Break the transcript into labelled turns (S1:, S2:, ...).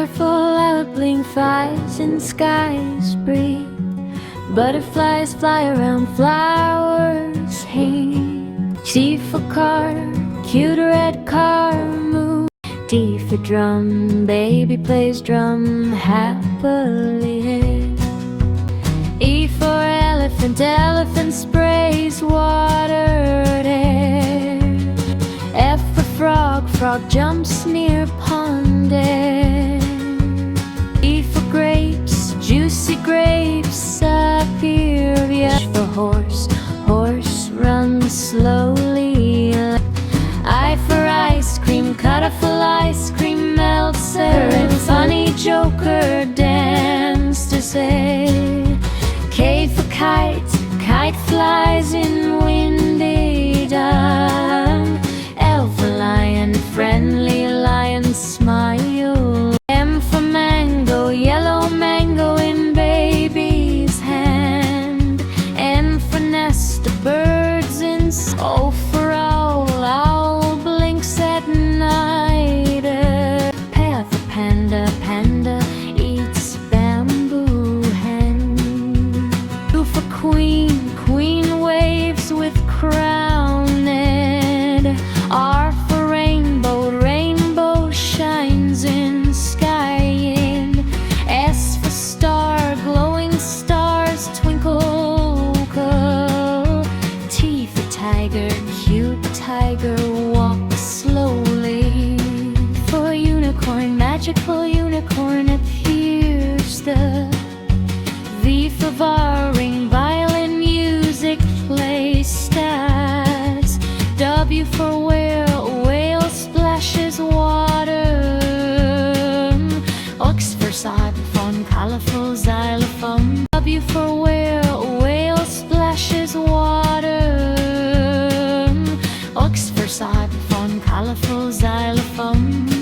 S1: colorful outbling flies in skies breathe. Butterflies fly around flowers hang. C for car, cute red car move. D for drum, baby plays drum happily. E for elephant, elephant sprays watered air. F for frog, frog jumps near pond air. G for grapes, juicy grapes appear. H for horse, horse runs slowly. I for ice cream, colorful ice cream melts her. Funny joker dance to say. K for kite, kite flies in windy dawn. L for lion, friendly lion smile. M for mango, yellow mango in baby's hand. N for nest, birds in. O for owl, owl blinks at night. P for panda, panda eats bamboo hand. Q for queen, queen waves with crowned. R for rainbow, rainbow shines in sky. S for star, glowing stars twinkle. T for tiger, cute tiger walks slowly. For unicorn, magical unicorn appears. The V for varring, violin music plays stats. W for whale, whale splashes water. X for xylophone, colorful xylophone. W for whale, whale splashes water. X for xylophone, colorful xylophone.